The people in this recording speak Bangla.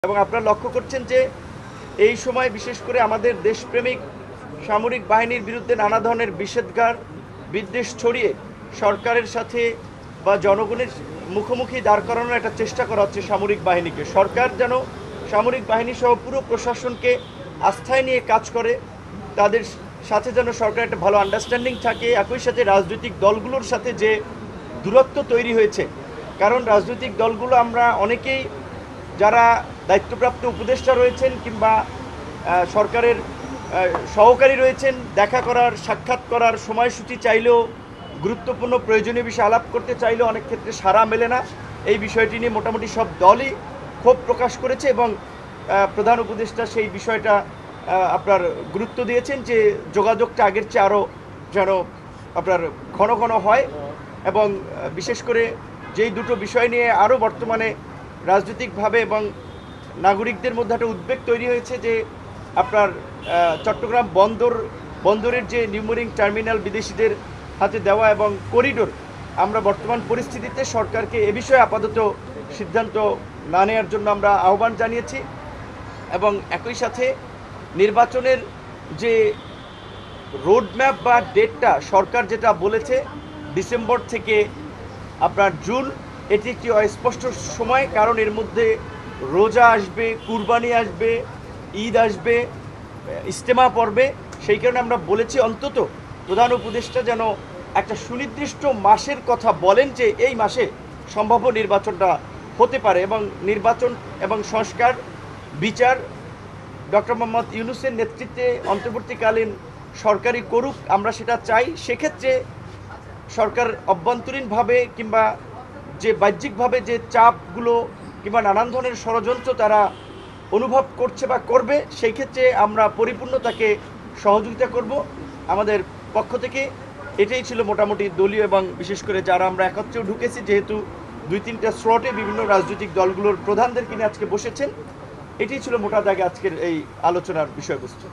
এবং আপনারা লক্ষ্য করছেন যে এই সময় বিশেষ করে আমাদের দেশপ্রেমিক সামরিক বাহিনীর বিরুদ্ধে নানা ধরনের নিষেধাজ্ঞার বিদ্বেষ ছড়িয়ে সরকারের সাথে বা জনগণের মুখোমুখি দাঁড় করানোর একটা চেষ্টা করা হচ্ছে সামরিক বাহিনীকে। সরকার যেন সামরিক বাহিনী সহ পুরো প্রশাসনকে আস্থায় নিয়ে কাজ করে, তাদের সাথে যেন সরকার একটা ভালো আন্ডারস্ট্যান্ডিং থাকে। একই সাথে রাজনৈতিক দলগুলোর সাথে যে দূরত্ব তৈরি হয়েছে, কারণ রাজনৈতিক দলগুলো আমরা অনেকেই যারা দায়িত্বপ্রাপ্ত উপদেষ্টা রয়েছেন কিংবা সরকারের সহকারী রয়েছেন, দেখা করার সাক্ষাৎ করার সময়সূচি চাইলেও, গুরুত্বপূর্ণ প্রয়োজনীয় বিষয় আলাপ করতে চাইলেও অনেক ক্ষেত্রে সাড়া মেলে না। এই বিষয়টি নিয়ে মোটামুটি সব দলই ক্ষোভ প্রকাশ করেছে এবং প্রধান উপদেষ্টা সেই বিষয়টা আপনার গুরুত্ব দিয়েছেন যে যোগাযোগটা আগের চেয়ে আরও যেন আপনার ঘন ঘন হয়। এবং বিশেষ করে যেই দুটো বিষয় নিয়ে আরও বর্তমানে রাজনৈতিকভাবে এবং নাগরিকদের মধ্যে একটা উদ্বেগ তৈরি হয়েছে যে আপনার চট্টগ্রাম বন্দরের যে নিউমোরিং টার্মিনাল বিদেশিদের হাতে দেওয়া এবং করিডোর, আমরা বর্তমান পরিস্থিতিতে সরকারকে এ বিষয়ে আপাতত সিদ্ধান্ত না নেওয়ার জন্য আমরা আহ্বান জানিয়েছি। এবং একই সাথে নির্বাচনের যে রোডম্যাপ বা ডেটটা সরকার যেটা বলেছে ডিসেম্বর থেকে আপনার জুন, এটি একটি অস্পষ্ট সময়, কারণ এর মধ্যে রোজা আসবে, কুরবানি আসবে, ঈদ আসবে, ইজতেমা পড়বে। সেই কারণে আমরা বলেছি অন্তত প্রধান উপদেষ্টা যেন একটা সুনির্দিষ্ট মাসের কথা বলেন যে এই মাসে সম্ভাব্য নির্বাচনটা হতে পারে এবং নির্বাচন এবং সংস্কার বিচার ডক্টর মোহাম্মদ ইউনূসের নেতৃত্বে অন্তর্বর্তীকালীন সরকারি করুক, আমরা সেটা চাই। সেক্ষেত্রে সরকার অভ্যন্তরীণভাবে কিংবা যে বাহ্যিকভাবে যে চাপগুলো কিংবা নানান ধরনের ষড়যন্ত্র তারা অনুভব করছে বা করবে, সেই ক্ষেত্রে আমরা পরিপূর্ণ তাকে সহযোগিতা করব। আমাদের পক্ষ থেকে এটাই ছিল মোটামুটি দলীয় এবং বিশেষ করে যারা আমরা একত্রেও ঢুকেছি, যেহেতু 2-3টা স্লটে বিভিন্ন রাজনৈতিক দলগুলোর প্রধানদেরকে নিয়ে আজকে বসেছেন, এটাই ছিল মোটা দাগে আজকের এই আলোচনার বিষয়বস্তু।